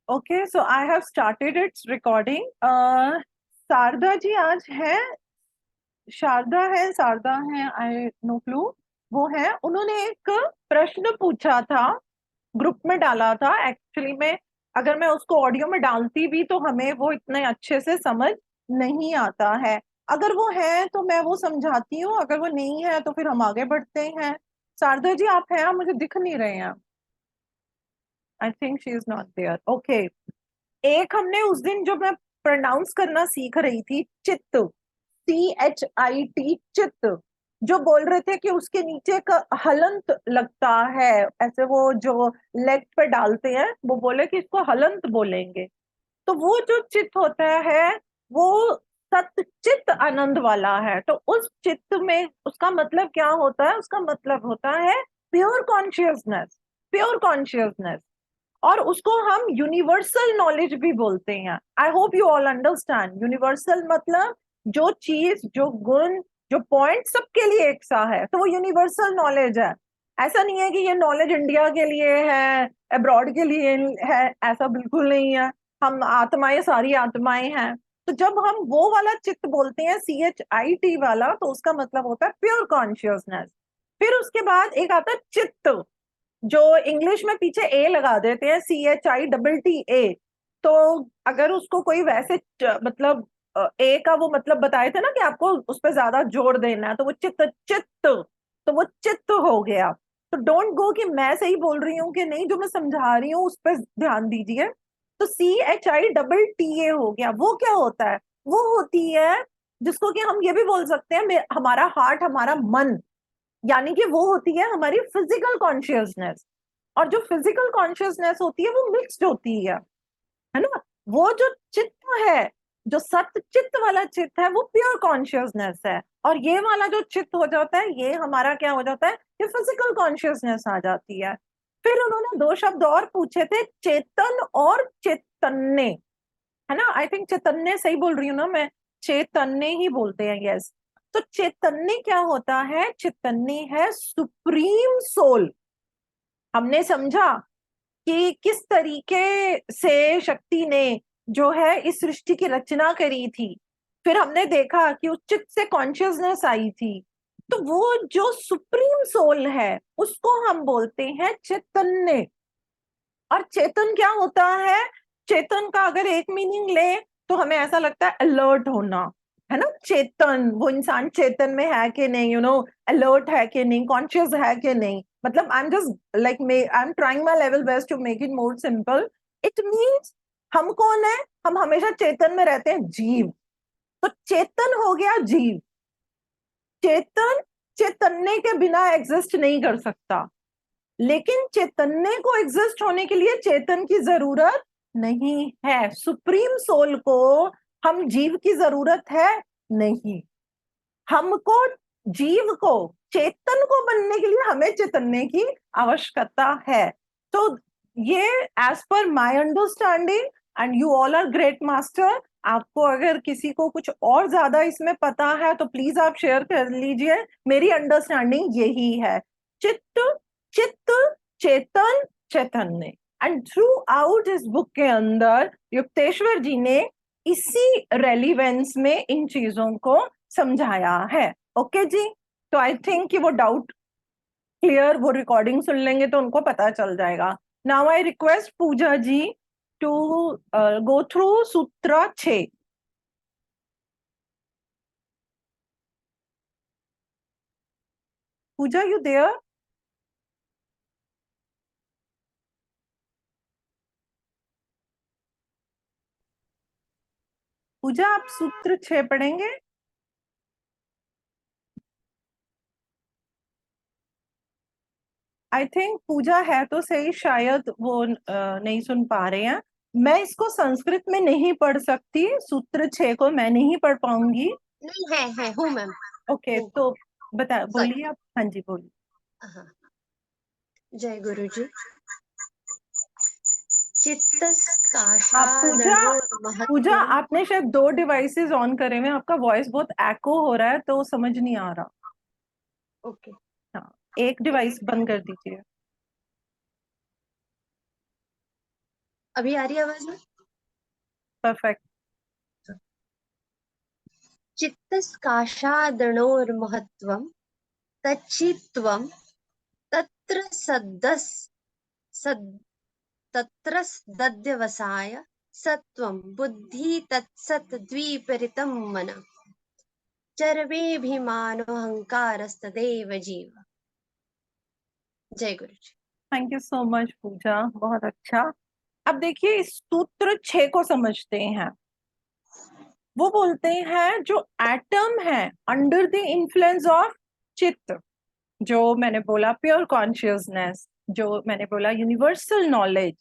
Okay, so I have started its recording. Sharda ji आज है, शारदा है, आई नो क्लू। वो है, उन्होंने एक प्रश्न पूछा था, ग्रुप में डाला था एक्चुअली में। अगर मैं उसको ऑडियो में डालती भी तो हमें वो इतने अच्छे से समझ नहीं आता है। अगर वो है तो मैं वो समझाती हूँ, अगर वो नहीं है तो फिर हम आगे बढ़ते हैं। शारदा जी आप हैं? आप मुझे दिख नहीं रहे हैं। I think she is not there. Okay, एक हमने उस दिन जो मैं प्रोनाउंस करना सीख रही थी, चित्त, CHIT, चित्त, जो बोल रहे थे कि उसके नीचे का हलंत लगता है, ऐसे वो जो लेग पे डालते हैं, वो बोले कि इसको हलंत बोलेंगे। तो वो जो चित्त होता है वो सतचित आनंद वाला है। तो उस चित्त में उसका मतलब क्या होता है? उसका मतलब होता है प्योर कॉन्शियसनेस, प्योर कॉन्शियसनेस। और उसको हम यूनिवर्सल नॉलेज भी बोलते हैं। I hope you all understand. Universal मतलब जो चीज, जो गुण, जो पॉइंट सबके लिए एक सा है, तो वो यूनिवर्सल नॉलेज है। ऐसा नहीं है कि ये नॉलेज इंडिया के लिए है, अब्रॉड के लिए है, ऐसा बिल्कुल नहीं है। हम आत्माएं, सारी आत्माएं हैं। तो जब हम वो वाला चित्त बोलते हैं, CHIT वाला, तो उसका मतलब होता है प्योर कॉन्शियसनेस। फिर उसके बाद एक आता है चित्त, जो इंग्लिश में पीछे ए लगा देते हैं, CHITT। तो अगर उसको कोई वैसे मतलब ए का वो मतलब बताए थे ना कि आपको उस पर ज्यादा जोर देना है, तो वो चित्त, चित्त, तो वो चित्त हो गया। तो डोंट गो कि मैं सही बोल रही हूँ कि नहीं, जो मैं समझा रही हूँ उस पर ध्यान दीजिए। तो CHITTA हो गया। वो क्या होता है? वो होती है जिसको कि हम ये भी बोल सकते हैं, हमारा हार्ट, हमारा मन, यानी कि वो होती है हमारी फिजिकल कॉन्शियसनेस। और जो फिजिकल कॉन्शियसनेस होती है वो मिक्स्ड होती है ना। वो जो चित्त है, जो सत चित्त वाला चित्त है, वो प्योर कॉन्शियसनेस है। और ये वाला जो चित्त हो जाता है, ये हमारा क्या हो जाता है? ये फिजिकल कॉन्शियसनेस आ जाती है। फिर उन्होंने दो शब्द और पूछे थे, चेतन और चैतन्य, है ना। आई थिंक चैतन्य सही बोल रही हूँ ना मैं? चैतन्य ही बोलते हैं, यस। तो चैतन्य क्या होता है? चैतन्य है सुप्रीम सोल। हमने समझा कि किस तरीके से शक्ति ने जो है इस सृष्टि की रचना करी थी। फिर हमने देखा कि उस चित्त से कॉन्शियसनेस आई थी। तो वो जो सुप्रीम सोल है उसको हम बोलते हैं चैतन्य। और चेतन क्या होता है? चेतन का अगर एक मीनिंग ले तो हमें ऐसा लगता है अलर्ट होना, है ना। चेतन, वो इंसान चेतन में है कि नहीं, अलर्ट है कि नहीं, कॉन्शियस है कि नहीं। मतलब I am just like I am trying my level best to make it more simple. It means हम कौन है? हम हमेशा चेतन में रहते हैं, जीव। तो चेतन हो गया जीव। चेतन चैतन्य के बिना एग्जिस्ट नहीं कर सकता, लेकिन चैतन्य को एग्जिस्ट होने के लिए चेतन की जरूरत नहीं है। सुप्रीम सोल को हम जीव की जरूरत है नहीं। हमको, जीव को, चेतन को बनने के लिए हमें चैतन्य की आवश्यकता है। तो ये as per my understanding, and you all are great master. आपको अगर किसी को कुछ और ज्यादा इसमें पता है तो प्लीज आप शेयर कर लीजिए। मेरी अंडरस्टैंडिंग यही है। चित्त, चित्त, चेतन, चैतन्य। एंड थ्रू आउट इस बुक के अंदर युक्तेश्वर जी ने इसी रेलिवेंस में इन चीजों को समझाया है। ओके जी। तो आई थिंक कि वो डाउट क्लियर, वो रिकॉर्डिंग सुन लेंगे तो उनको पता चल जाएगा। Now I request Pooja ji to go through sutra 6। Puja, you there? पूजा, आप सूत्र 6 पढ़ेंगे? आई थिंक पूजा है तो सही, शायद वो नहीं सुन पा रहे हैं। मैं इसको संस्कृत में नहीं पढ़ सकती, सूत्र 6 को मैं नहीं पढ़ पाऊंगी। नहीं है हूँ मैम। ओके, तो बता, सॉरी। बोलिए आप। हाँ जी, बोलिए। हाँ, जय गुरु जी। आप पूजा, चित्तस्काशादरो पूजा महत्वम। आपने शायद दो डिवाइसेस ऑन करे हुए हैं, आपका वॉइस बहुत एको हो रहा है तो समझ नहीं आ रहा। ओके। हाँ, एक डिवाइस बंद कर दीजिए। अभी आ रही है आवाज में? परफेक्ट। चित्तस्काशादणोर्महत्वं तच्चित्त्वं तत्र सद् तत्र दध्यवसाय सत्वं बुद्धि तत्सत् द्विपरीतं मन चरवेभिमानोऽहंकारस्तदेव जीव। जय गुरु जी। थैंक यू सो मच पूजा, बहुत अच्छा। अब देखिए इस सूत्र 6 को समझते हैं। वो बोलते हैं जो एटम है अंडर द इन्फ्लुएंस ऑफ चित्त, जो मैंने बोला प्योर कॉन्शियसनेस, जो मैंने बोला यूनिवर्सल नॉलेज,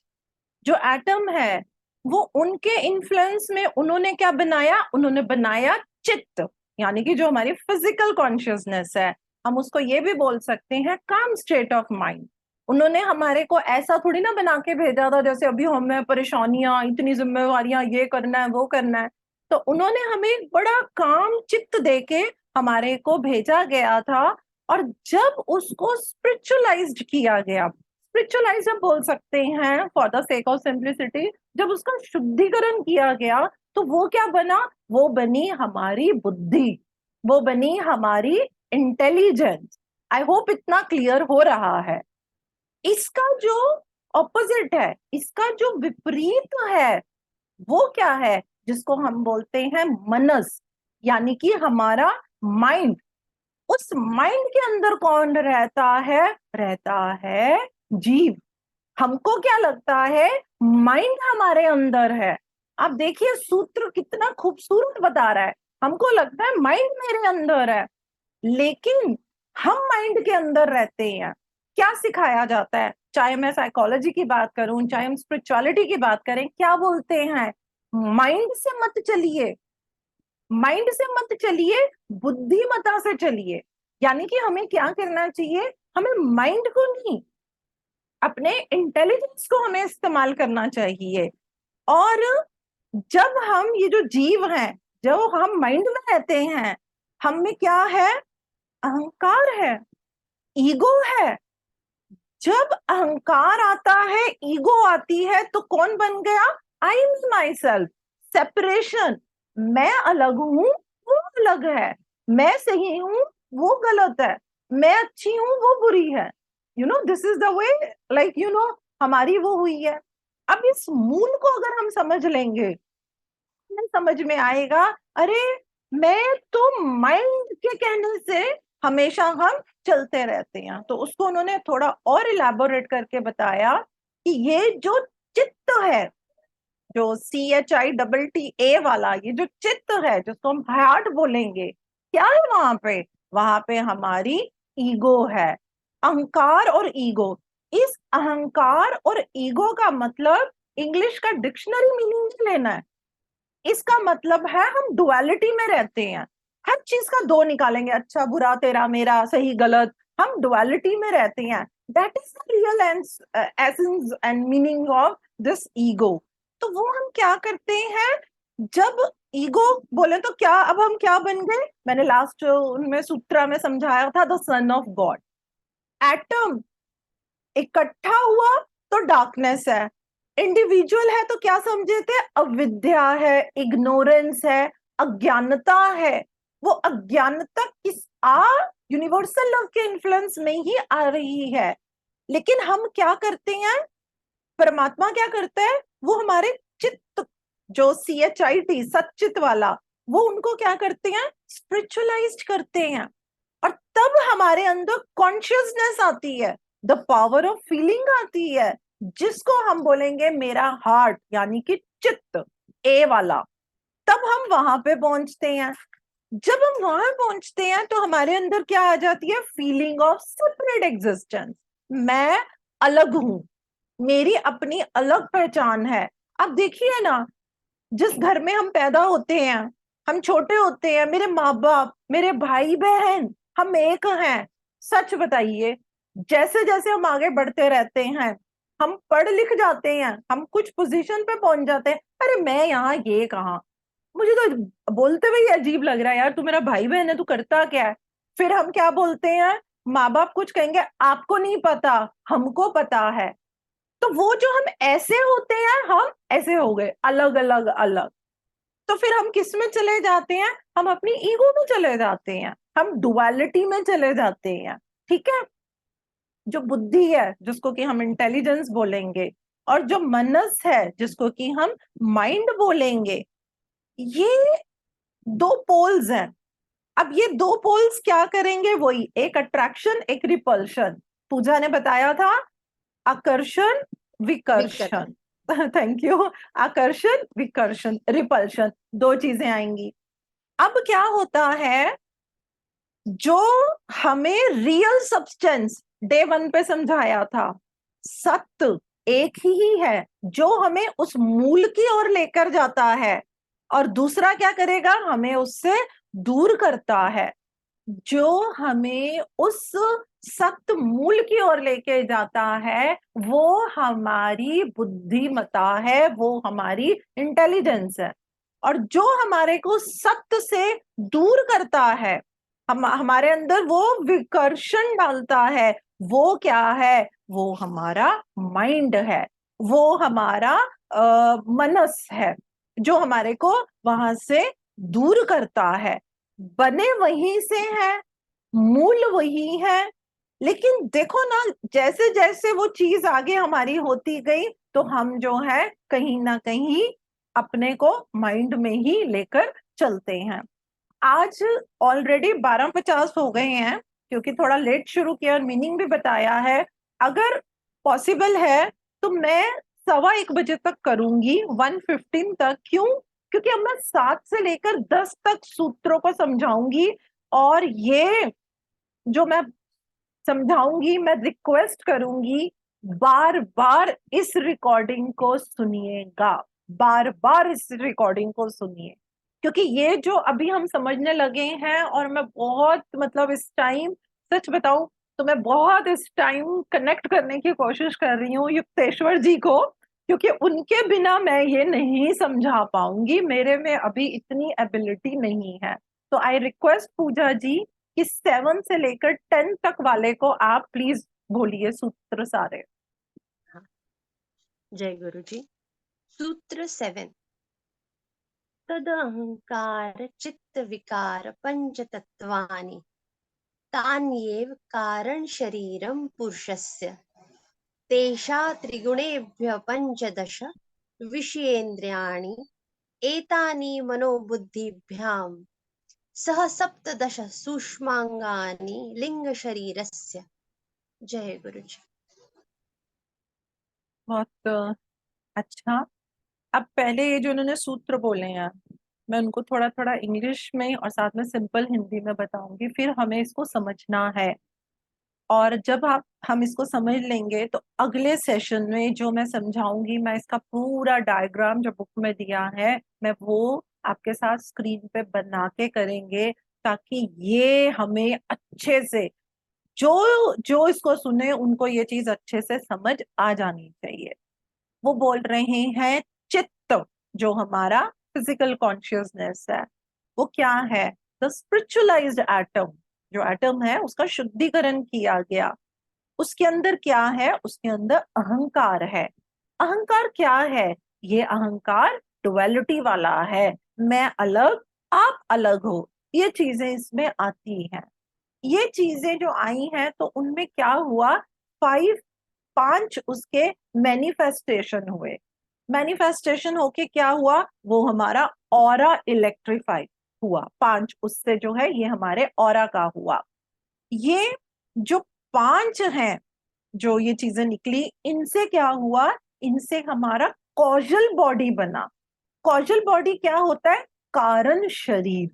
जो एटम है वो उनके इन्फ्लुएंस में उन्होंने क्या बनाया, उन्होंने बनाया चित्त, यानी कि जो हमारी फिजिकल कॉन्शियसनेस है, हम उसको ये भी बोल सकते हैं काम स्टेट ऑफ माइंड। उन्होंने हमारे को ऐसा थोड़ी ना बना के भेजा था जैसे अभी हमें परेशानियां, इतनी जिम्मेवारियां, ये करना है वो करना है। तो उन्होंने हमें एक बड़ा काम चित्त देके हमारे को भेजा गया था। और जब उसको स्पिरिचुअलाइज्ड किया गया, स्पिरिचुअलाइज हम बोल सकते हैं for the sake of simplicity, जब उसका शुद्धिकरण किया गया तो वो क्या बना, वो बनी हमारी बुद्धि, वो बनी हमारी इंटेलिजेंस। आई होप इतना क्लियर हो रहा है। इसका जो ऑपोजिट है, इसका जो विपरीत है, वो क्या है, जिसको हम बोलते हैं मनस, यानी कि हमारा माइंड। उस माइंड के अंदर कौन रहता है, रहता है जीव। हमको क्या लगता है, माइंड हमारे अंदर है। आप देखिए सूत्र कितना खूबसूरत बता रहा है। हमको लगता है माइंड मेरे अंदर है, लेकिन हम माइंड के अंदर रहते हैं। क्या सिखाया जाता है, चाहे मैं साइकोलॉजी की बात करूं, चाहे हम स्पिरिचुअलिटी की बात करें, क्या बोलते हैं, माइंड से मत चलिए, माइंड से मत चलिए, बुद्धिमता से चलिए। यानी कि हमें क्या करना चाहिए, हमें माइंड को नहीं, अपने इंटेलिजेंस को हमें इस्तेमाल करना चाहिए। और जब हम ये जो जीव हैं, जब हम माइंड में रहते हैं, हम में क्या है, अहंकार है, ईगो है। जब अहंकार आता है, ईगो आती है, तो कौन बन गया, I am my self, separation. मैं अलग हूं, वो अलग है, मैं सही हूं, वो गलत है, मैं अच्छी हूं, वो बुरी है। This is the way, like हमारी वो हुई है। अब इस मूल को अगर हम समझ लेंगे, हमें समझ में आएगा, अरे मैं तो माइंड के कहने से हमेशा हम चलते रहते हैं। तो उसको उन्होंने थोड़ा और इलेबोरेट करके बताया कि ये जो चित्त है, जो CHITT वाला, ये जो चित्त है, जिसको हम हार्ट बोलेंगे, क्या है वहां पे, वहां पे हमारी ईगो है, अहंकार और ईगो। इस अहंकार और ईगो का मतलब इंग्लिश का डिक्शनरी मीनिंग लेना है। इसका मतलब है हम डुअलिटी में रहते हैं, हर चीज का दो निकालेंगे, अच्छा बुरा, तेरा मेरा, सही गलत, हम डुअलिटी में रहते हैं। That is the real essence and meaning of this ego. तो वो हम क्या करते हैं, जब ईगो बोले तो क्या, अब हम क्या बन गए, मैंने लास्ट उनमें सूत्रा में समझाया था, the sun of God. Atom इकट्ठा हुआ तो डार्कनेस है, इंडिविजुअल है तो क्या समझे थे, अविद्या है, इग्नोरेंस है, अज्ञानता है। वो अज्ञानता किस यूनिवर्सल लव के इन्फ्लुएंस में ही आ रही है। लेकिन हम क्या करते हैं, परमात्मा क्या करता है, वो हमारे चित्त, जो CHIT सच्चित वाला, वो उनको क्या करते हैं, स्पिरिचुअलाइज्ड करते हैं। और तब हमारे अंदर कॉन्शियसनेस आती है, द पावर ऑफ फीलिंग आती है, जिसको हम बोलेंगे मेरा हार्ट, यानी कि चित्त, ए वाला। तब हम वहां पे पहुंचते हैं। जब हम वहां पहुंचते हैं तो हमारे अंदर क्या आ जाती है, फीलिंग ऑफ सेपरेट एग्जिस्टेंस। मैं अलग हूं, मेरी अपनी अलग पहचान है। अब देखिए ना, जिस घर में हम पैदा होते हैं, हम छोटे होते हैं, मेरे माँ बाप, मेरे भाई बहन, हम एक हैं। सच बताइए, जैसे जैसे हम आगे बढ़ते रहते हैं, हम पढ़ लिख जाते हैं, हम कुछ पोजीशन पे पहुंच जाते हैं, अरे मैं यहाँ, ये कहाँ, मुझे तो बोलते हुए ही अजीब लग रहा है, यार तू मेरा भाई बहन है, तू करता क्या है। फिर हम क्या बोलते हैं, माँ बाप कुछ कहेंगे, आपको नहीं पता, हमको पता है। तो तो वो जो हम ऐसे होते हैं, हम ऐसे हो गए, अलग अलग अलग। तो फिर हम किस में चले जाते हैं? हम अपनी ईगो में चले जाते हैं, हम डुअलिटी में चले जाते हैं। ठीक है, जो बुद्धि है जिसको कि हम इंटेलिजेंस बोलेंगे, और जो मनस है जिसको कि हम माइंड बोलेंगे, ये दो पोल्स हैं। अब ये दो पोल्स क्या करेंगे? वही, एक अट्रैक्शन एक रिपल्शन। पूजा ने बताया था आकर्षण विकर्षण। Thank you. आकर्षण विकर्षण रिपल्शन, दो चीजें आएंगी। अब क्या होता है, जो हमें रियल सब्सटेंस डे 1 पे समझाया था, सत्य एक ही है जो हमें उस मूल की ओर लेकर जाता है, और दूसरा क्या करेगा? हमें उससे दूर करता है। जो हमें उस सत्य मूल की ओर लेके जाता है वो हमारी बुद्धिमत्ता है, वो हमारी इंटेलिजेंस है। और जो हमारे को सत्य से दूर करता है, हमारे अंदर वो विकर्षण डालता है, वो क्या है? वो हमारा माइंड है, वो हमारा मनस है, जो हमारे को वहां से दूर करता है। बने वहीं से है, मूल वही है, लेकिन देखो ना, जैसे जैसे वो चीज आगे हमारी होती गई, तो हम जो है कहीं ना कहीं अपने को माइंड में ही लेकर चलते हैं। आज ऑलरेडी 12:50 हो गए हैं, क्योंकि थोड़ा लेट शुरू किया और मीनिंग भी बताया है। अगर पॉसिबल है तो मैं 1:15 तक करूंगी, 1:15 तक। क्यों? क्योंकि अब मैं 7 से लेकर 10 तक सूत्रों को समझाऊंगी, और ये जो मैं समझाऊंगी, मैं रिक्वेस्ट करूंगी, बार बार इस रिकॉर्डिंग को सुनिएगा, बार बार इस रिकॉर्डिंग को सुनिए। क्योंकि ये जो अभी हम समझने लगे हैं, और मैं बहुत मतलब इस टाइम, सच बताऊं तो मैं बहुत इस टाइम कनेक्ट करने की कोशिश कर रही हूँ युक्तेश्वर जी को, क्योंकि उनके बिना मैं ये नहीं समझा पाऊंगी, मेरे में अभी इतनी एबिलिटी नहीं है। तो आई रिक्वेस्ट पूजा जी कि 7 से लेकर 10 तक वाले को आप प्लीज बोलिए सूत्र सारे। हाँ, जय गुरु जी। सूत्र 7। तद अहंकार चित्त विकार पंच तत्वानि तान्येव कारण शरीरम पुरुषस्य तेषा त्रिगुणेभ्य पंचदश विषयेन्द्रियाणि एतानि मनोबुद्धिभ्यां सह सप्तदश सूक्ष्मांगानि लिंग शरीरस्य। जय गुरु जी। बहुत अच्छा। अब पहले ये जो उन्होंने सूत्र बोले हैं, मैं उनको थोड़ा थोड़ा इंग्लिश में और साथ में सिंपल हिंदी में बताऊंगी, फिर हमें इसको समझना है। और जब हम इसको समझ लेंगे तो अगले सेशन में जो मैं समझाऊंगी, मैं इसका पूरा डायग्राम जो बुक में दिया है, मैं वो आपके साथ स्क्रीन पे बना के करेंगे, ताकि ये हमें अच्छे से, जो जो इसको सुने उनको ये चीज अच्छे से समझ आ जानी चाहिए। वो बोल रहे हैं चित्त, जो हमारा फिजिकल कॉन्शियसनेस है, वो क्या है? The spiritualised atom. जो एटम है उसका शुद्धिकरण किया गया, उसके अंदर क्या है? उसके अंदर अहंकार है। अहंकार क्या है? ये अहंकार डुअलिटी वाला है, मैं अलग आप अलग हो, ये चीजें इसमें आती हैं। ये चीजें जो आई हैं तो उनमें क्या हुआ? 5 उसके मैनिफेस्टेशन हुए। मैनिफेस्टेशन होके क्या हुआ? वो हमारा ऑरा इलेक्ट्रीफाई हुआ। 5 उससे जो है ये हमारे ऑरा का हुआ। ये जो 5 हैं, जो ये चीजें निकली, इनसे क्या हुआ? इनसे हमारा कॉजल बॉडी बना। कॉजल बॉडी क्या होता है? कारण शरीर।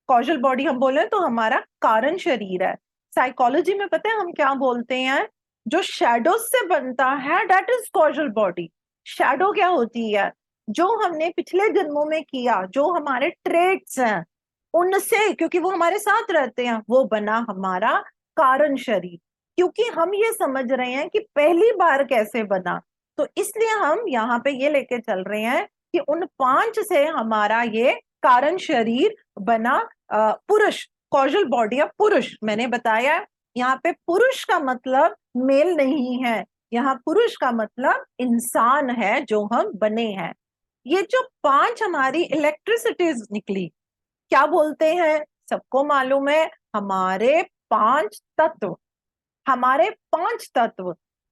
कॉजल बॉडी हम बोले तो हमारा कारण शरीर है। साइकोलॉजी में पता है हम क्या बोलते हैं? जो शैडो से बनता है that is causal body. Shadow क्या होती है? जो हमने पिछले जन्मों में किया, जो हमारे ट्रेट्स हैं, उनसे, क्योंकि वो हमारे साथ रहते हैं, वो बना हमारा कारण शरीर। क्योंकि हम ये समझ रहे हैं कि पहली बार कैसे बना, तो इसलिए हम यहाँ पे ये लेके चल रहे हैं कि उन 5 से हमारा ये कारण शरीर बना। पुरुष, कॉजल बॉडी ऑफ पुरुष। मैंने बताया यहाँ पे पुरुष का मतलब मेल नहीं है, यहाँ पुरुष का मतलब इंसान है जो हम बने हैं। ये जो 5 हमारी इलेक्ट्रिसिटीज निकली, क्या बोलते हैं? सबको मालूम है, हमारे 5 तत्व। हमारे 5 तत्व,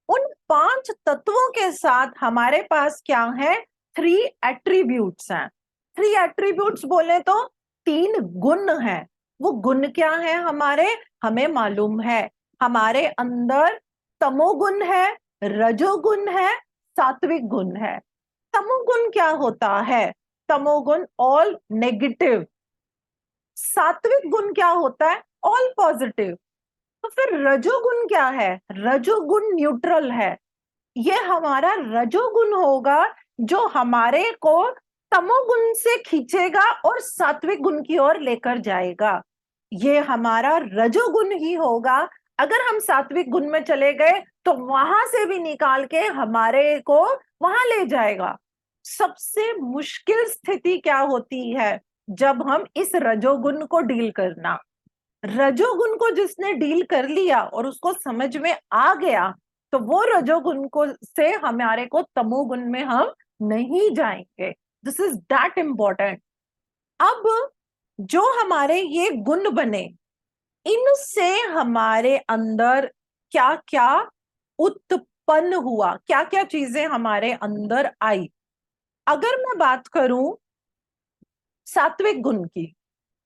उन 5 तत्वों के साथ हमारे पास क्या है? 3 एट्रीब्यूट्स हैं। 3 एट्रीब्यूट्स बोले तो 3 गुण हैं। वो गुण क्या है हमारे? हमें मालूम है, हमारे अंदर तमोगुण है, रजोगुण है, सात्विक गुण है। तमोगुण क्या होता है? तमोगुण ऑल नेगेटिव। सात्विक गुण क्या होता है? All positive. तो फिर रजोगुण क्या है? रजोगुण न्यूट्रल है। ये हमारा रजोगुण होगा जो हमारे को तमोगुण से खींचेगा और सात्विक गुण की ओर लेकर जाएगा। ये हमारा रजोगुण ही होगा। अगर हम सात्विक गुण में चले गए तो वहां से भी निकाल के हमारे को वहां ले जाएगा। सबसे मुश्किल स्थिति क्या होती है? जब हम इस रजोगुण को डील करना। रजोगुण को जिसने डील कर लिया और उसको समझ में आ गया, तो वो रजोगुण को से हमारे को तमोगुण में हम नहीं जाएंगे। This is that important. अब जो हमारे ये गुण बने, इनसे हमारे अंदर क्या क्या उत्पन्न हुआ, क्या क्या चीजें हमारे अंदर आई। अगर मैं बात करूं सात्विक गुण की,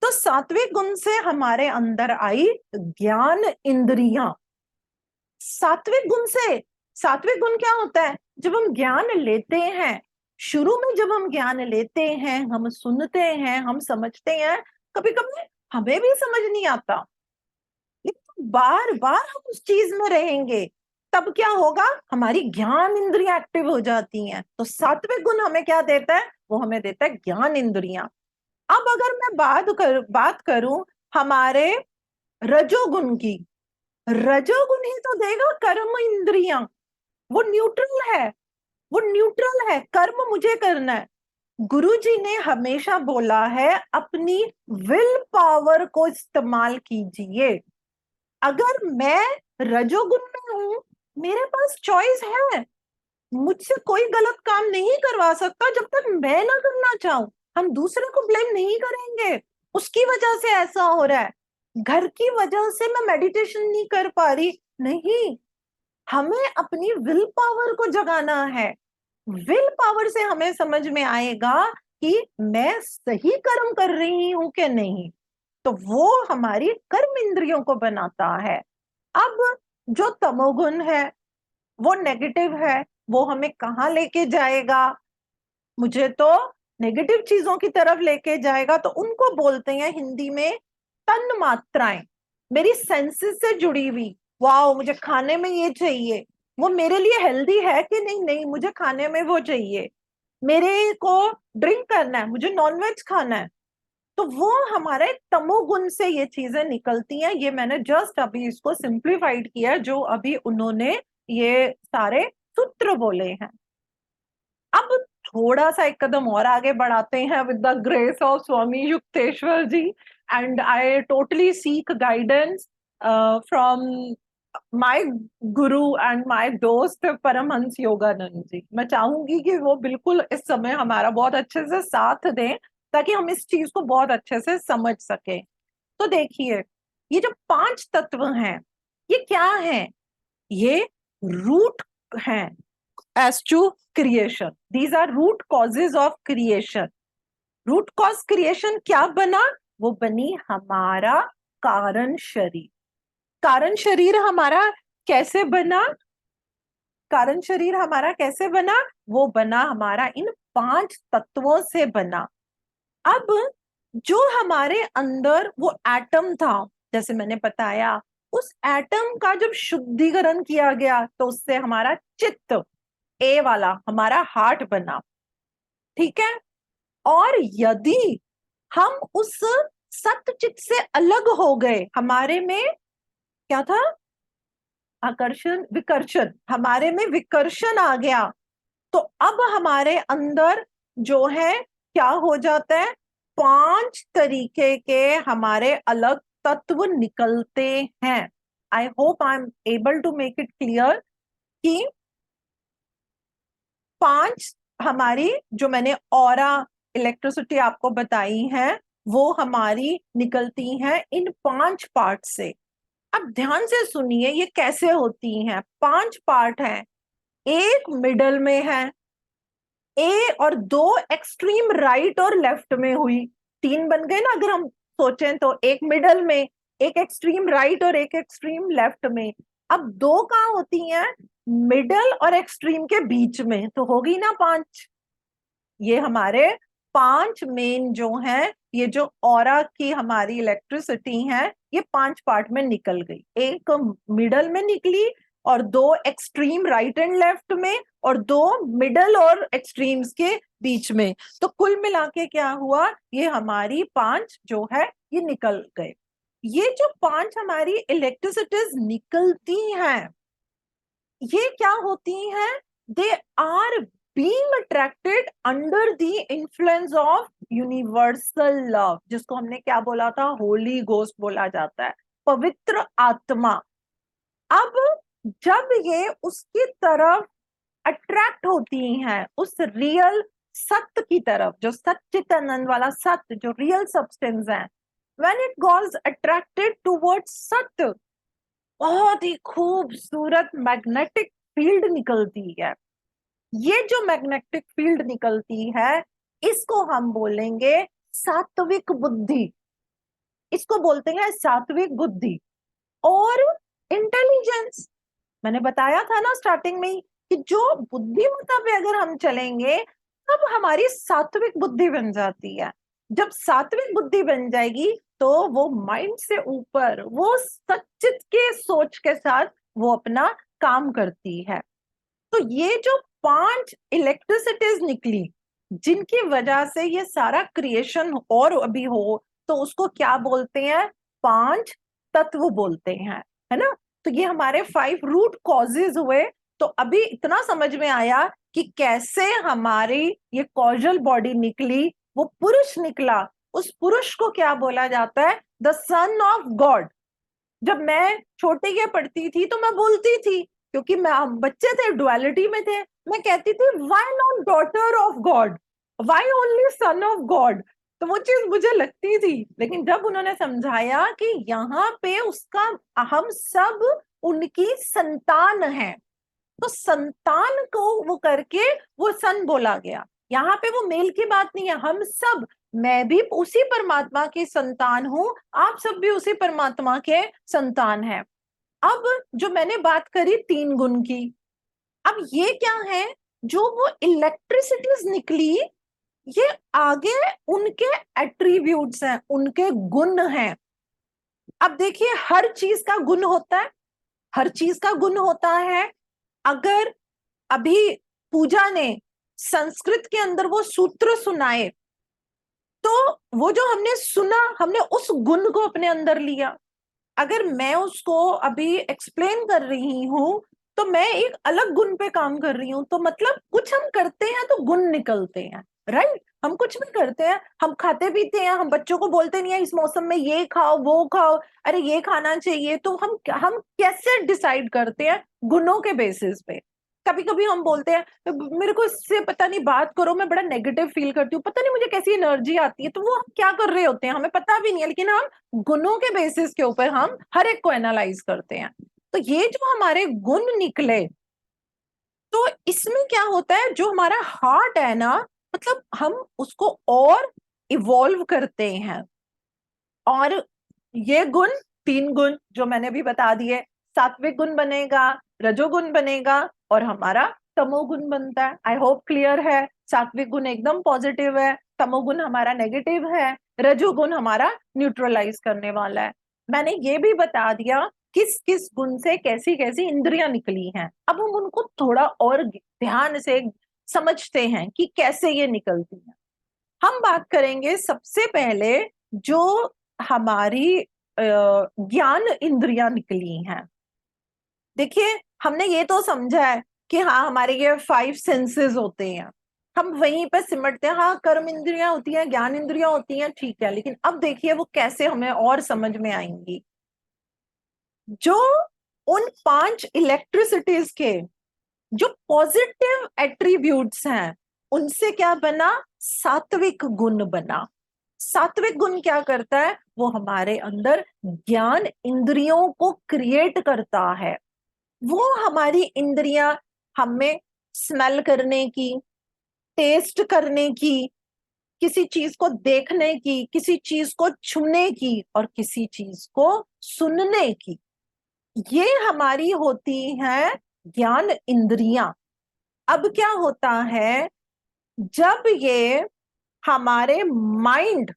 तो सात्विक गुण से हमारे अंदर आई ज्ञान इंद्रियां। सात्विक गुण से, सात्विक गुण क्या होता है? जब हम ज्ञान लेते हैं, शुरू में जब हम ज्ञान लेते हैं, हम सुनते हैं, हम समझते हैं, कभी कभी हमें भी समझ नहीं आता, लेकिन बार बार हम उस चीज में रहेंगे, तब क्या होगा? हमारी ज्ञान इंद्रियां एक्टिव हो जाती हैं। तो सात्विक गुण हमें क्या देता है? वो हमें देता है ज्ञान इंद्रियां। अब अगर मैं बात करूं हमारे रजोगुण की, रजोगुण ही तो देगा कर्म इंद्रियां। वो न्यूट्रल है, वो न्यूट्रल है, कर्म मुझे करना है। गुरुजी ने हमेशा बोला है अपनी विल पावर को इस्तेमाल कीजिए। अगर मैं रजोगुण में हूं, मेरे पास चॉइस है, मुझसे कोई गलत काम नहीं करवा सकता जब तक मैं ना करना चाहूं। हम दूसरे को ब्लेम नहीं करेंगे, उसकी वजह से ऐसा हो रहा है, घर की वजह से मैं मेडिटेशन नहीं कर पा रही, नहीं। हमें अपनी विल पावर को जगाना है। विल पावर से हमें समझ में आएगा कि मैं सही कर्म कर रही हूं कि नहीं। तो वो हमारी कर्म इंद्रियों को बनाता है। अब जो तमोगुण है, वो नेगेटिव है, वो हमें कहाँ लेके जाएगा? मुझे तो नेगेटिव चीजों की तरफ लेके जाएगा। तो उनको बोलते हैं हिंदी में तन मात्राएं। मेरी सेंसेस से जुड़ी हुई, वाओ मुझे खाने में ये चाहिए, वो मेरे लिए हेल्दी है कि नहीं? नहीं, मुझे खाने में वो चाहिए। मेरे को ड्रिंक करना है, मुझे नॉनवेज खाना है। तो वो हमारे तमोगुण से ये चीजें निकलती हैं। ये मैंने जस्ट अभी इसको सिंप्लीफाइड किया, जो अभी उन्होंने ये सारे सूत्र बोले हैं। अब थोड़ा सा एक कदम और आगे बढ़ाते हैं with the grace of Swami Yukteshwar ji. And I totally seek guidance from my guru and my दोस्त परमहंस योगानंद जी। मैं चाहूंगी कि वो बिल्कुल इस समय हमारा बहुत अच्छे से साथ दें, ताकि हम इस चीज को बहुत अच्छे से समझ सके। तो देखिए, ये जो 5 तत्व हैं, ये क्या है? ये रूट हैं as to creation. These are root causes of creation. Root cause creation क्या बना? वो बनी हमारा कारण शरीर। कारण शरीर हमारा कैसे बना? कारण शरीर हमारा कैसे बना? वो बना हमारा इन 5 तत्वों से बना। अब जो हमारे अंदर वो एटम था, जैसे मैंने बताया, उस एटम का जब शुद्धिकरण किया गया तो उससे हमारा चित्त, ए वाला हमारा हार्ट बना। ठीक है? और यदि हम उस सत्चित से अलग हो गए, हमारे में क्या था? आकर्षण विकर्षण, हमारे में विकर्षण आ गया, तो अब हमारे अंदर जो है क्या हो जाता है? 5 तरीके के हमारे अलग तत्व निकलते हैं। I hope I am able to make it clear कि 5 हमारी जो मैंने ऑरा इलेक्ट्रिसिटी आपको बताई है वो हमारी निकलती हैं इन 5 पार्ट से। अब ध्यान से सुनिए ये कैसे होती हैं। 5 पार्ट हैं, एक मिडल में है, ए और 2 एक्सट्रीम राइट और लेफ्ट में हुई, 3 बन गए ना अगर हम सोचें तो, एक मिडल में, एक एक्सट्रीम राइट और एक एक्सट्रीम लेफ्ट में। अब 2 कहाँ होती हैं? मिडल और एक्सट्रीम के बीच में, तो होगी ना 5। ये हमारे 5 मेन जो हैं, ये जो ऑरा की हमारी इलेक्ट्रिसिटी है ये 5 पार्ट में निकल गई। एक मिडल में निकली और 2 एक्सट्रीम राइट एंड लेफ्ट में और 2 मिडल और एक्सट्रीम्स के बीच में। तो कुल मिला के क्या हुआ, ये हमारी 5 जो है ये निकल गए। ये जो 5 हमारी इलेक्ट्रिसिटीज निकलती हैं ये क्या होती हैं? They are being attracted under the influence of universal love, जिसको हमने क्या बोला था? होली घोस्ट बोला जाता है, पवित्र आत्मा। अब जब ये उसकी तरफ अट्रैक्ट होती हैं, उस रियल सत्य की तरफ, जो सच्चिदानंद वाला सत्य, जो रियल सब्सटेंस है, when it goes attracted towards सत्य, बहुत ही खूबसूरत मैग्नेटिक फील्ड निकलती है। ये जो मैग्नेटिक फील्ड निकलती है इसको हम बोलेंगे सात्विक बुद्धि, इसको बोलते हैं सात्विक बुद्धि और इंटेलिजेंस। मैंने बताया था ना स्टार्टिंग में कि जो बुद्धिमत्ता पे अगर हम चलेंगे तब हमारी सात्विक बुद्धि बन जाती है। जब सात्विक बुद्धि बन जाएगी तो वो माइंड से ऊपर, वो सच्चित के सोच के साथ वो अपना काम करती है। तो ये जो 5 इलेक्ट्रिसिटीज निकली जिनकी वजह से ये सारा क्रिएशन और अभी हो, तो उसको क्या बोलते हैं? 5 तत्व बोलते हैं, है ना। तो ये हमारे 5 रूट कॉजेज हुए। तो अभी इतना समझ में आया कि कैसे हमारी ये कॉजल बॉडी निकली, वो पुरुष निकला। उस पुरुष को क्या बोला जाता है? The sun of God. जब मैं छोटी के पढ़ती थी तो मैं बोलती थी, क्योंकि मैं, हम बच्चे थे, डुअलिटी में थे, मैं कहती थी why not daughter of God, why only son of God. तो वो चीज मुझे लगती थी, लेकिन जब उन्होंने समझाया कि यहाँ पे उसका, हम सब उनकी संतान है, तो संतान को वो करके वो सन बोला गया। यहाँ पे वो मेल की बात नहीं है, हम सब, मैं भी उसी परमात्मा की संतान हूं, आप सब भी उसी परमात्मा के संतान हैं। अब जो मैंने बात करी 3 गुण की, अब ये क्या है? जो वो इलेक्ट्रिसिटीज निकली, ये आगे उनके एट्रीब्यूट्स हैं, उनके गुण हैं। अब देखिए हर चीज का गुण होता है, हर चीज का गुण होता है। अगर अभी पूजा ने संस्कृत के अंदर वो सूत्र सुनाए, तो वो जो हमने सुना, हमने उस गुण को अपने अंदर लिया। अगर मैं उसको अभी एक्सप्लेन कर रही हूं तो मैं एक अलग गुण पे काम कर रही हूं। तो मतलब कुछ हम करते हैं तो गुण निकलते हैं, राइट। हम कुछ भी करते हैं, हम खाते पीते हैं, हम बच्चों को बोलते नहीं है इस मौसम में ये खाओ वो खाओ, अरे ये खाना चाहिए, तो हम कैसे डिसाइड करते हैं? गुणों के बेसिस पे। कभी कभी हम बोलते हैं मेरे को इससे पता नहीं बात करो, मैं बड़ा नेगेटिव फील करती हूँ, पता नहीं मुझे कैसी एनर्जी आती है, तो वो हम क्या कर रहे होते हैं हमें पता भी नहीं है, लेकिन हम गुणों के बेसिस के ऊपर हम हर एक को एनालाइज करते हैं। तो ये जो हमारे गुण निकले, तो इसमें क्या होता है, जो हमारा हार्ट है ना, मतलब हम उसको और इवॉल्व करते हैं। और ये गुण, 3 गुण जो मैंने भी बता दिए, सात्विक गुण बनेगा, रजोगुण बनेगा और हमारा तमोगुण बनता है। आई होप क्लियर है। सात्विक गुण एकदम पॉजिटिव है, तमोगुण हमारा नेगेटिव है, रजोगुण हमारा न्यूट्रलाइज करने वाला है। मैंने ये भी बता दिया किस किस गुण से कैसी कैसी इंद्रियां निकली हैं। अब हम उनको थोड़ा और ध्यान से समझते हैं कि कैसे ये निकलती हैं। हम बात करेंगे सबसे पहले जो हमारी ज्ञान इंद्रियां निकली हैं। देखिए हमने ये तो समझा है कि हाँ हमारे ये 5 सेंसेस होते हैं, हम वहीं पे सिमटते हैं, हाँ कर्म इंद्रियां होती हैं, ज्ञान इंद्रियां होती हैं, ठीक है। लेकिन अब देखिए वो कैसे हमें और समझ में आएंगी। जो उन 5 इलेक्ट्रिसिटीज के जो पॉजिटिव एट्रीब्यूट्स हैं उनसे क्या बना, सात्विक गुण बना। सात्विक गुण क्या करता है, वो हमारे अंदर ज्ञान इंद्रियों को क्रिएट करता है। वो हमारी इंद्रियां हमें स्मेल करने की, टेस्ट करने की, किसी चीज को देखने की, किसी चीज को छूने की और किसी चीज को सुनने की, ये हमारी होती है ज्ञान इंद्रियां। अब क्या होता है, जब ये हमारे माइंड,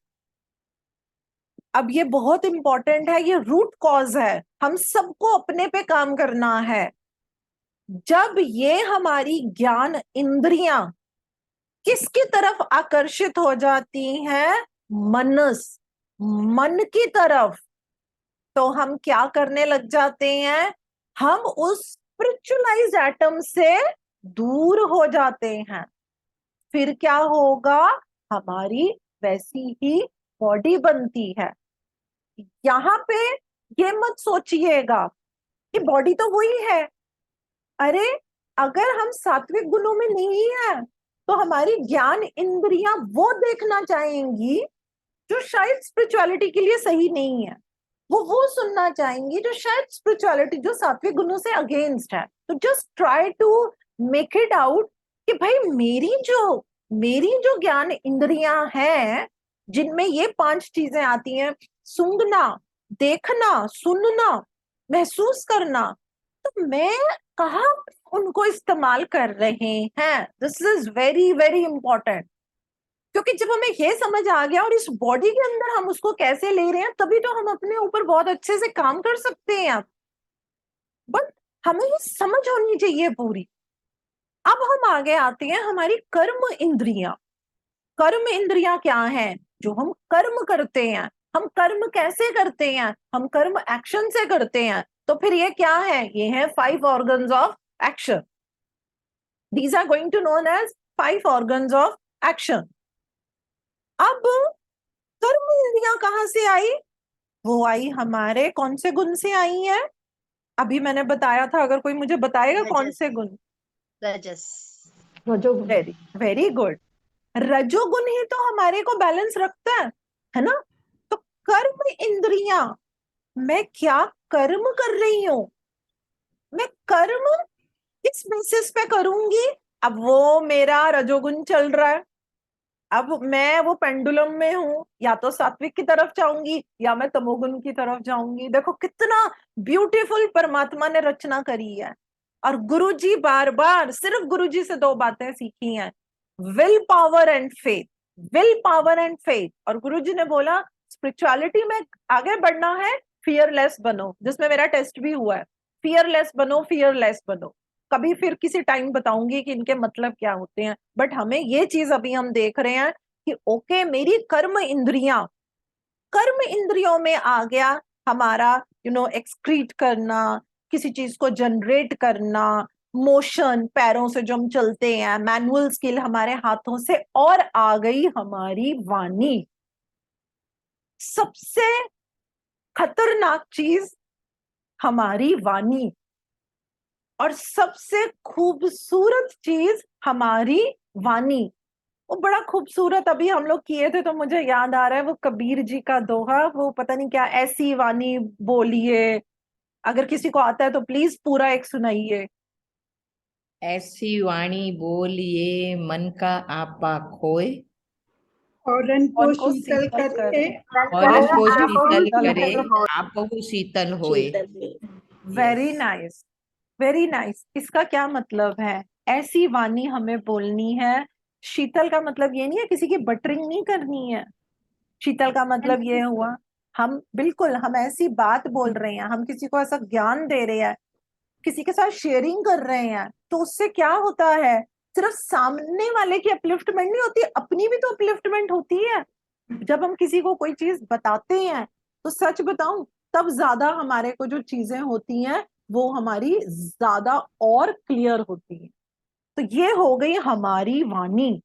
अब ये बहुत इंपॉर्टेंट है, ये रूट कॉज है, हम सबको अपने पे काम करना है। जब ये हमारी ज्ञान इंद्रियां किसकी तरफ आकर्षित हो जाती हैं, मनस, मन की तरफ, तो हम क्या करने लग जाते हैं, हम उस स्पिरिचुअलाइज एटम से दूर हो जाते हैं। फिर क्या होगा, हमारी वैसी ही बॉडी बनती है। यहाँ पे ये मत सोचिएगा कि बॉडी तो वही है। अरे, अगर हम सात्विक गुणों में नहीं है तो हमारी ज्ञान इंद्रियां वो देखना चाहेंगी जो शायद स्पिरिचुअलिटी के लिए सही नहीं है। वो सुनना चाहेंगी जो शायद स्पिरिचुअलिटी, जो सात्विक गुणों से अगेंस्ट है। तो just try to make it out कि भाई मेरी जो ज्ञान इंद्रियां हैं, जिनमें ये 5 चीजें आती हैं, सूंघना, देखना, सुनना, महसूस करना, तो मैं कहाँ उनको इस्तेमाल कर रहे हैं। This is very very important. क्योंकि जब हमें ये समझ आ गया और इस बॉडी के अंदर हम उसको कैसे ले रहे हैं, तभी तो हम अपने ऊपर बहुत अच्छे से काम कर सकते हैं। बट हमें ये समझ होनी चाहिए पूरी। अब हम आगे आते हैं, हमारी कर्म इंद्रियां। कर्म इंद्रियां क्या हैं, जो हम कर्म करते हैं। हम कर्म कैसे करते हैं, हम कर्म एक्शन से करते हैं। तो फिर ये क्या है, ये है 5 organs of action. These are going to known as 5 organs of action. अब कर्म इंद्रियां कहां से आई, वो आई हमारे कौन से गुण से आई है, अभी मैंने बताया था, अगर कोई मुझे बताएगा कौन से गुण। रजस। रजोगुण। Very very good. रजोगुण ही तो हमारे को बैलेंस रखता है ना। तो कर्म इंद्रियां, मैं क्या कर्म कर रही हूं, मैं कर्म किस बेसिस पे करूंगी। अब वो मेरा रजोगुण चल रहा है, अब मैं वो पेंडुलम में हूं, या तो सात्विक की तरफ जाऊंगी या मैं तमोगुण की तरफ जाऊंगी। देखो कितना ब्यूटीफुल परमात्मा ने रचना करी है। और गुरुजी बार बार सिर्फ गुरुजी से 2 बातें सीखी हैं, will power and faith. Will power and faith. और गुरुजी ने बोला स्पिरिचुअलिटी में आगे बढ़ना है, फियरलेस बनो, जिसमें मेरा टेस्ट भी हुआ है। फियरलेस बनो, फियरलेस बनो। कभी फिर किसी टाइम बताऊंगी कि इनके मतलब क्या होते हैं। बट हमें ये चीज अभी हम देख रहे हैं कि ओके, मेरी कर्म इंद्रियां, कर्म इंद्रियों में आ गया हमारा एक्सक्रीट करना, किसी चीज को जनरेट करना, मोशन, पैरों से जो हम चलते हैं, मैनुअल स्किल हमारे हाथों से, और आ गई हमारी वाणी। सबसे खतरनाक चीज हमारी वाणी, और सबसे खूबसूरत चीज हमारी वाणी। वो बड़ा खूबसूरत अभी हम लोग किए थे, तो मुझे याद आ रहा है वो कबीर जी का दोहा, वो पता नहीं क्या, ऐसी वाणी बोलिए। अगर किसी को आता है तो प्लीज पूरा एक सुनाइए। ऐसी वाणी बोलिए मन का आपा खोए, औरन को उनको शीतल शीतल करे करे, औरन को आपहु शीतल शीतल करे, हो। आपहु शीतल होए। Very yes. Nice, very nice. इसका क्या मतलब है, ऐसी वाणी हमें बोलनी है। शीतल का मतलब ये नहीं है किसी की बटरिंग नहीं करनी है। शीतल का मतलब ये हुआ, हम बिल्कुल हम ऐसी बात बोल रहे हैं, हम किसी को ऐसा ज्ञान दे रहे हैं, किसी के साथ शेयरिंग कर रहे हैं, तो उससे क्या होता है, सिर्फ सामने वाले की अपलिफ्टमेंट नहीं होती, अपनी भी तो अपलिफ्टमेंट होती है। जब हम किसी को कोई चीज बताते हैं, तो सच बताऊं, तब ज्यादा हमारे को जो चीजें होती हैं वो हमारी ज्यादा और क्लियर होती है। तो ये हो गई हमारी वाणी।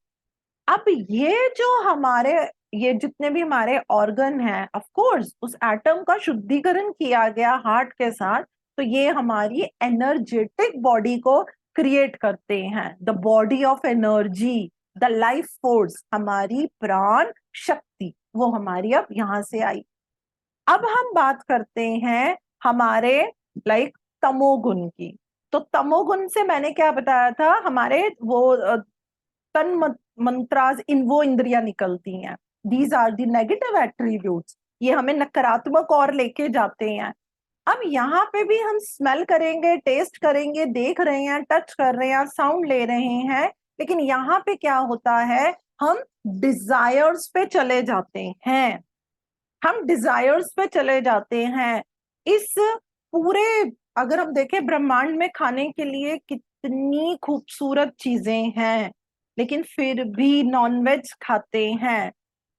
अब ये जो हमारे, ये जितने भी हमारे ऑर्गन हैं, ऑफ कोर्स उस एटम का शुद्धिकरण किया गया हार्ट के साथ, तो ये हमारी एनर्जेटिक बॉडी को क्रिएट करते हैं, the body of energy, the life force, हमारी प्राण शक्ति, वो हमारी अब यहां से आई। अब हम बात करते हैं हमारे लाइक तमोगुण की। तो तमोगुण से मैंने क्या बताया था, हमारे वो तन मंत्रास, इन वो इंद्रियां निकलती हैं, these are the negative attributes, ये हमें नकारात्मक और लेके जाते हैं। अब यहाँ पे भी हम स्मेल करेंगे, टेस्ट करेंगे, देख रहे हैं, टच कर रहे हैं, साउंड ले रहे हैं, लेकिन यहाँ पे क्या होता है, हम डिजायर्स पे चले जाते हैं, हम डिजायर्स पे चले जाते हैं। इस पूरे, अगर हम देखें ब्रह्मांड में खाने के लिए कितनी खूबसूरत चीजें हैं, लेकिन फिर भी नॉनवेज खाते हैं।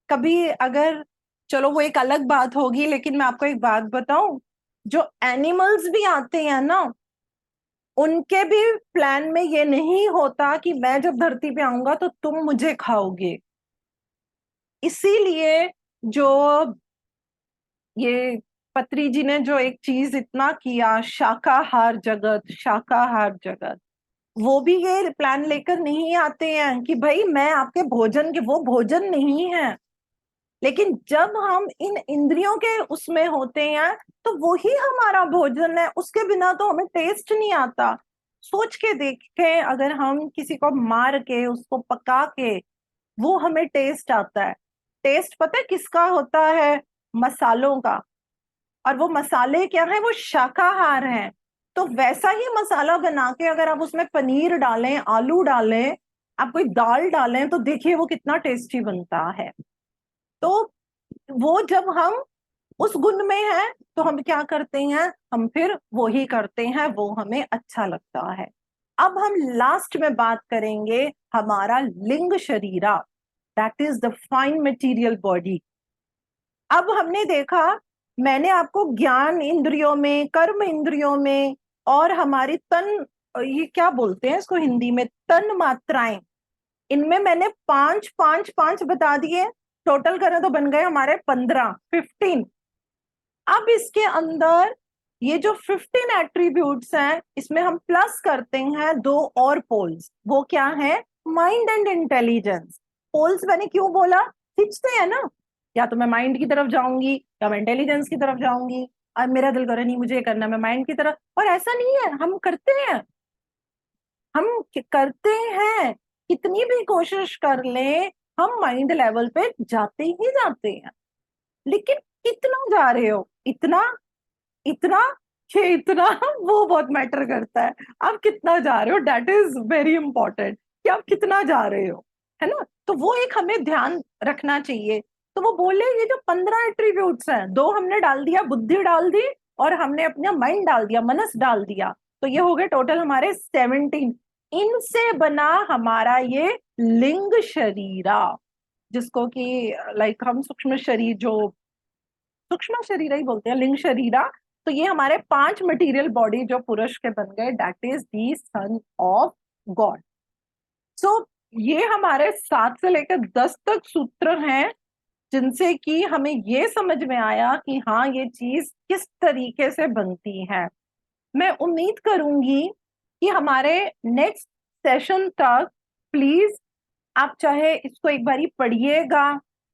कभी अगर, चलो वो एक अलग बात होगी, लेकिन मैं आपको एक बात बताऊं, जो एनिमल्स भी आते हैं ना, उनके भी प्लान में ये नहीं होता कि मैं जब धरती पे आऊंगा तो तुम मुझे खाओगे। इसीलिए जो ये पत्री जी ने जो एक चीज इतना किया, शाकाहार जगत, शाकाहार जगत, वो भी ये प्लान लेकर नहीं आते हैं कि भाई मैं आपके भोजन के, वो भोजन नहीं है। लेकिन जब हम इन इंद्रियों के उसमें होते हैं तो वही हमारा भोजन है, उसके बिना तो हमें टेस्ट नहीं आता। सोच के देखें, अगर हम किसी को मार के उसको पका के वो हमें टेस्ट आता है, टेस्ट पता है किसका होता है, मसालों का। और वो मसाले क्या है, वो शाकाहार हैं। तो वैसा ही मसाला बना के अगर आप उसमें पनीर डालें, आलू डालें, आप कोई दाल डालें, तो देखिए वो कितना टेस्टी बनता है। तो वो जब हम उस गुण में है तो हम क्या करते हैं, हम फिर वो ही करते हैं, वो हमें अच्छा लगता है। अब हम लास्ट में बात करेंगे हमारा लिंग शरीरा, that is the fine material body. अब हमने देखा, मैंने आपको ज्ञान इंद्रियों में, कर्म इंद्रियों में, और हमारी तन, ये क्या बोलते हैं इसको हिंदी में, तन मात्राएं, इनमें मैंने 5 5 5 बता दिए, टोटल करें तो बन गए हमारे 15। अब इसके अंदर ये जो 15 एट्रीब्यूट्स हैं, इसमें हम प्लस करते हैं 2 और पोल्स। वो क्या है, माइंड एंड इंटेलिजेंस। पोल्स मैंने क्यों बोला, खींचते हैं ना, या तो मैं माइंड की तरफ जाऊंगी या मैं इंटेलिजेंस की तरफ जाऊंगी। अब मेरा दिल करे नहीं मुझे ये करना, मैं माइंड की तरफ, और ऐसा नहीं है, हम करते हैं, हम करते हैं, कितनी भी कोशिश कर लें हम माइंड लेवल पे जाते ही जाते हैं। लेकिन कितना जा रहे हो, इतना, इतना, कि इतना, वो बहुत मैटर करता है। आप कितना जा रहे हो, दैट इज वेरी इंपॉर्टेंट, कि आप कितना जा रहे हो, है ना। तो वो एक हमें ध्यान रखना चाहिए। तो वो बोले ये जो 15 एट्रीब्यूट्स हैं, 2 हमने डाल दिया, बुद्धि डाल दी, और हमने अपना माइंड डाल दिया, मनस डाल दिया, तो ये हो गए टोटल हमारे 17। इनसे बना हमारा ये लिंग शरीरा, जिसको कि लाइक हम सूक्ष्म शरीर, जो सूक्ष्म शरीर ही बोलते हैं, लिंग शरीरा। तो ये हमारे 5 मटेरियल बॉडी जो पुरुष के बन गए, that is the son of God. So ये हमारे 7 से लेकर 10 तक सूत्र हैं, जिनसे कि हमें ये समझ में आया कि हाँ ये चीज किस तरीके से बनती है। मैं उम्मीद करूंगी कि हमारे नेक्स्ट सेशन तक प्लीज आप चाहे इसको एक बारी पढ़िएगा,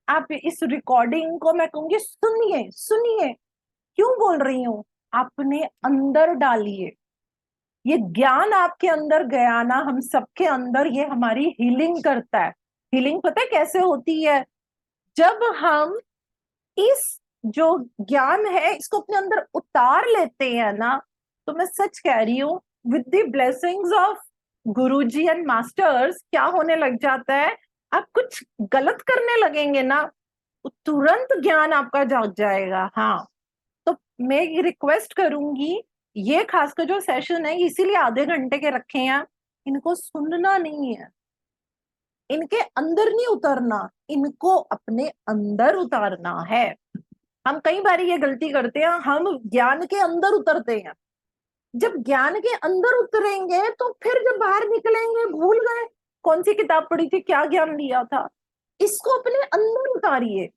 आप इस रिकॉर्डिंग को मैं कहूंगी सुनिए, सुनिए, क्यों बोल रही हूं, अपने अंदर डालिए। ये ज्ञान आपके अंदर गया ना, हम सबके अंदर, ये हमारी हीलिंग करता है। हीलिंग पता है कैसे होती है, जब हम इस जो ज्ञान है इसको अपने अंदर उतार लेते हैं ना, तो मैं सच कह रही हूँ, with the blessings of Guruji and masters, क्या होने लग जाता है, आप कुछ गलत करने लगेंगे ना, तुरंत ज्ञान आपका जाग जाएगा। हाँ, तो मैं ये रिक्वेस्ट करूंगी, ये खासकर जो सेशन है इसीलिए आधे घंटे के रखे हैं, इनको सुनना नहीं है, इनके अंदर नहीं उतरना, इनको अपने अंदर उतारना है। हम कई बार ये गलती करते हैं, हम ज्ञान के अंदर उतरते हैं, जब ज्ञान के अंदर उतरेंगे तो फिर जब बाहर निकलेंगे भूल गए कौन सी किताब पढ़ी थी, क्या ज्ञान लिया था। इसको अपने अंदर उतारिए।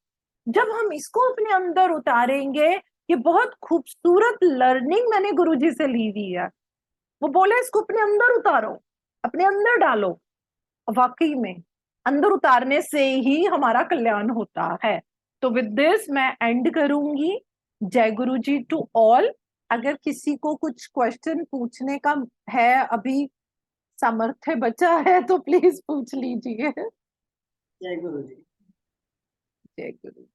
जब हम इसको अपने अंदर उतारेंगे, ये बहुत खूबसूरत लर्निंग मैंने गुरुजी से ली हुई है, वो बोले इसको अपने अंदर उतारो, अपने अंदर डालो। वाकई में अंदर उतारने से ही हमारा कल्याण होता है। तो विद दिस मैं एंड करूंगी। जय गुरु जी टू ऑल। अगर किसी को कुछ क्वेश्चन पूछने का है, अभी सामर्थ्य बचा है, तो प्लीज पूछ लीजिए। जय गुरु जी। जय गुरु।